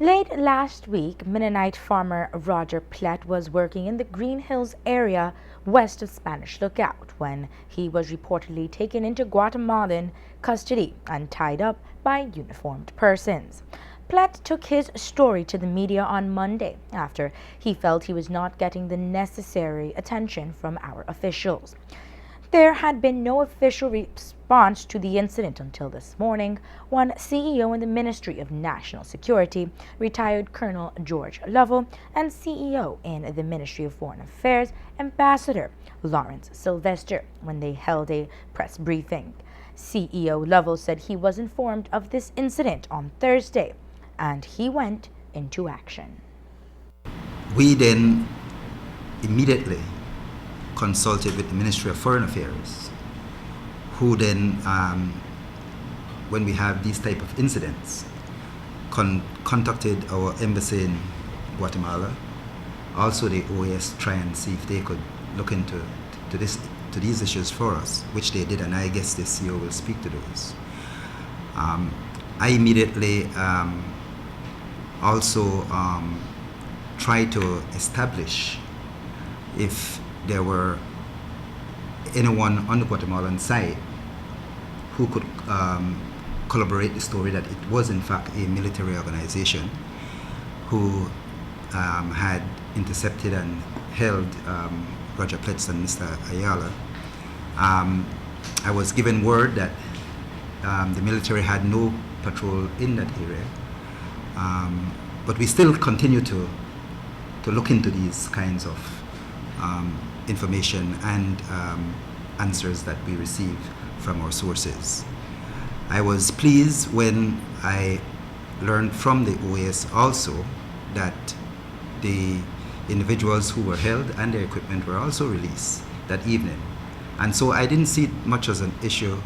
Late last week, Mennonite farmer Roger Plett was working in the Green Hills area west of Spanish Lookout when he was reportedly taken into Guatemalan custody and tied up by uniformed persons. Plett took his story to the media on Monday after he felt he was not getting the necessary attention from our officials. There had been no official response to the incident until this morning when CEO in the Ministry of National Security, retired Colonel George Lovell, and CEO in the Ministry of Foreign Affairs, Ambassador Lawrence Sylvester, when they held a press briefing. CEO Lovell said he was informed of this incident on Thursday, and he went into action. We then immediately consulted with the Ministry of Foreign Affairs, who then, when we have these type of incidents, contacted our embassy in Guatemala, also the OAS, try and see if they could look into these issues for us, which they did, and I guess the CEO will speak to those. I immediately also tried to establish if there were anyone on the Guatemalan side who could corroborate the story that it was in fact a military organization who had intercepted and held Roger Plett and Mr. Ayala. I was given word that the military had no patrol in that area, but we still continue to look into these kinds of information and answers that we receive from our sources. I was pleased when I learned from the OAS also that the individuals who were held and their equipment were also released that evening. And so I didn't see it much as an issue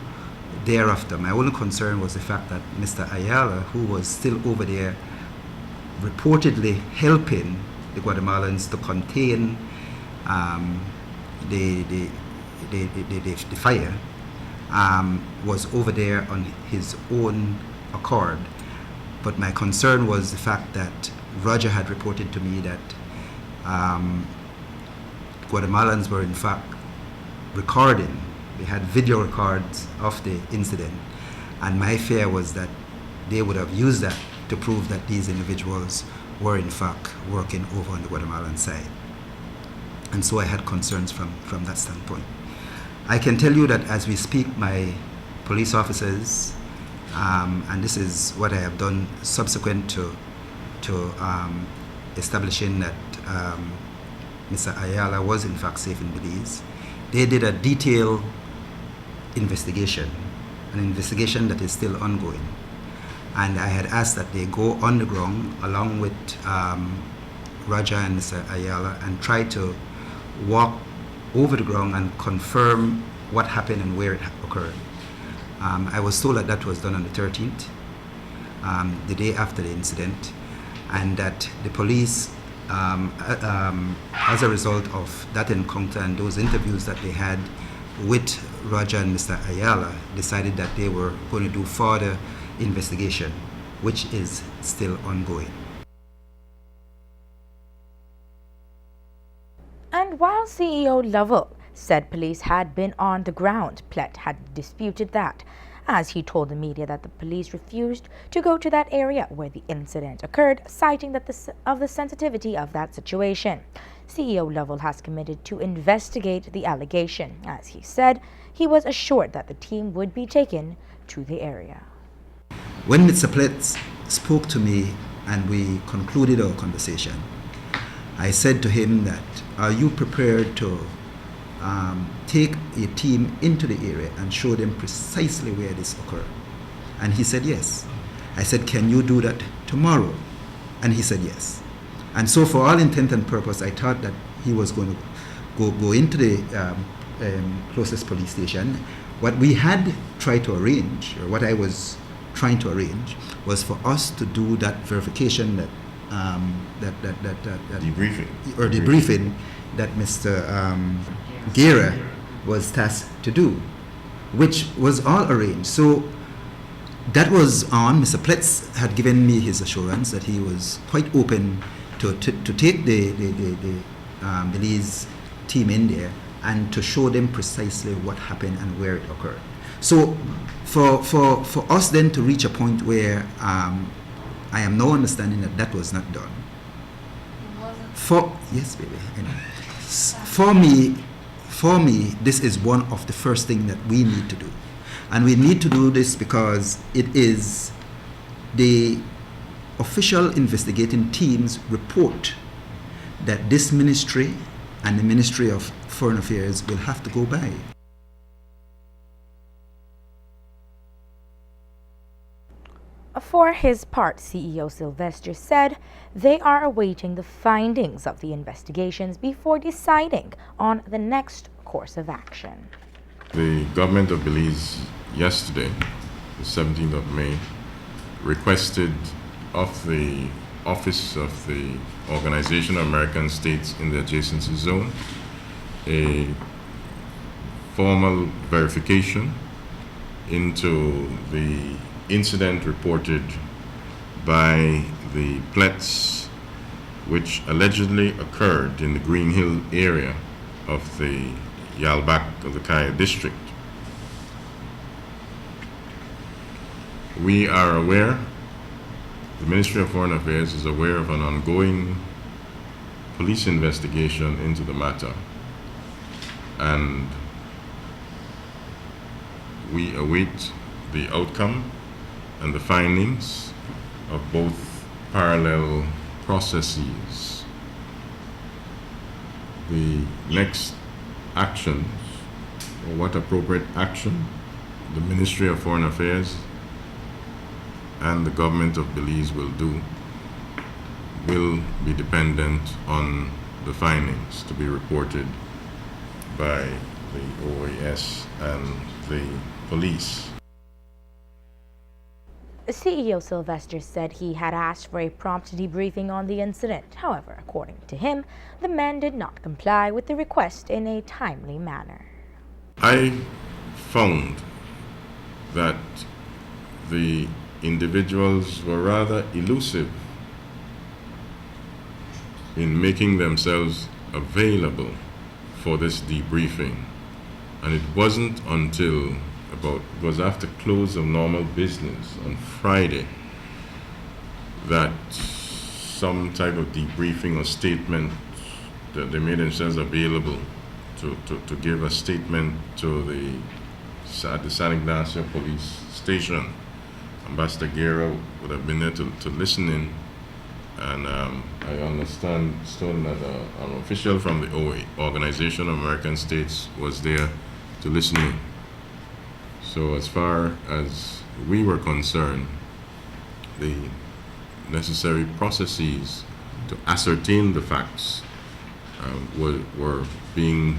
thereafter. My only concern was the fact that Mr. Ayala, who was still over there reportedly helping the Guatemalans to contain the fire, was over there on his own accord. But my concern was the fact that Roger had reported to me that Guatemalans were in fact recording. They had video records of the incident, and my fear was that they would have used that to prove that these individuals were in fact working over on the Guatemalan side. And so I had concerns from that standpoint. I can tell you that as we speak, my police officers, and this is what I have done subsequent to establishing that Mr. Ayala was in fact safe in Belize, they did a detailed investigation, an investigation that is still ongoing. And I had asked that they go on the ground along with Raja and Mr. Ayala and try to walk over the ground and confirm what happened and where it occurred. I was told that that was done on the 13th, the day after the incident, and that the police, as a result of that encounter and those interviews that they had with Raja and Mr. Ayala, decided that they were going to do further investigation, which is still ongoing. And while CEO Lovell said police had been on the ground, Plett had disputed that, as he told the media that the police refused to go to that area where the incident occurred, citing that the sensitivity of that situation. CEO Lovell has committed to investigate the allegation. As he said, he was assured that the team would be taken to the area. When Mr. Plett spoke to me and we concluded our conversation, I said to him that, are you prepared to take a team into the area and show them precisely where this occurred? And he said yes. I said, can you do that tomorrow? And he said yes. And so for all intent and purpose, I thought that he was going to go into the closest police station. What we had tried to arrange, or what I was trying to arrange, was for us to do that verification that debriefing that Mr. Guerra was tasked to do, which was all arranged. So that was on. Mr. Plett had given me his assurance that he was quite open to take the Belize team in there and to show them precisely what happened and where it occurred. So for us then to reach a point where I am now understanding that that was not done. Yes, baby. For me, this is one of the first things that we need to do. And we need to do this because it is the official investigating team's report that this ministry and the Ministry of Foreign Affairs will have to go by. For his part, CEO Sylvester said they are awaiting the findings of the investigations before deciding on the next course of action. The government of Belize yesterday, the 17th of May, requested of the Office of the Organization of American States in the Adjacency Zone a formal verification into the incident reported by the Pletts, which allegedly occurred in the Green Hill area of the Yalbak of the Kaya district. We are aware, the Ministry of Foreign Affairs is aware of an ongoing police investigation into the matter, and we await the outcome and the findings of both parallel processes. The next actions, or what appropriate action the Ministry of Foreign Affairs and the government of Belize will do will be dependent on the findings to be reported by the OAS and the police. CEO Sylvester said he had asked for a prompt debriefing on the incident. However, according to him, the men did not comply with the request in a timely manner. I found that the individuals were rather elusive in making themselves available for this debriefing. And it wasn't until it was after close of normal business on Friday that some type of debriefing or statement that they made themselves available to give a statement to the San Ignacio police station. Ambassador Guerra would have been there to listen in, and I understand that an official from the Organization of American States was there to listen in. So as far as we were concerned, the necessary processes to ascertain the facts were being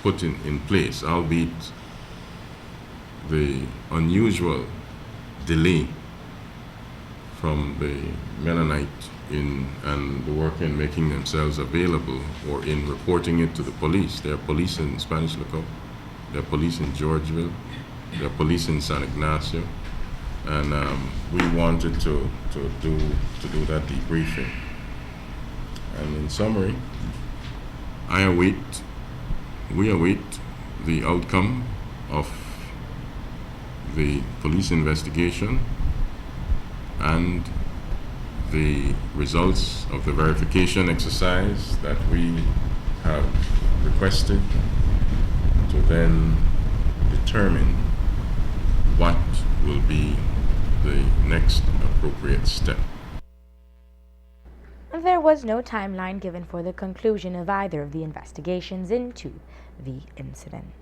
put in place, albeit the unusual delay from the Mennonite and the worker in making themselves available or in reporting it to the police. There are police in Spanish Lookout, there are police in Georgeville, there are police in San Ignacio, and we wanted to do that debriefing. And in summary, we await the outcome of the police investigation and the results of the verification exercise that we have requested to then determine what will be the next appropriate step. There was no timeline given for the conclusion of either of the investigations into the incident.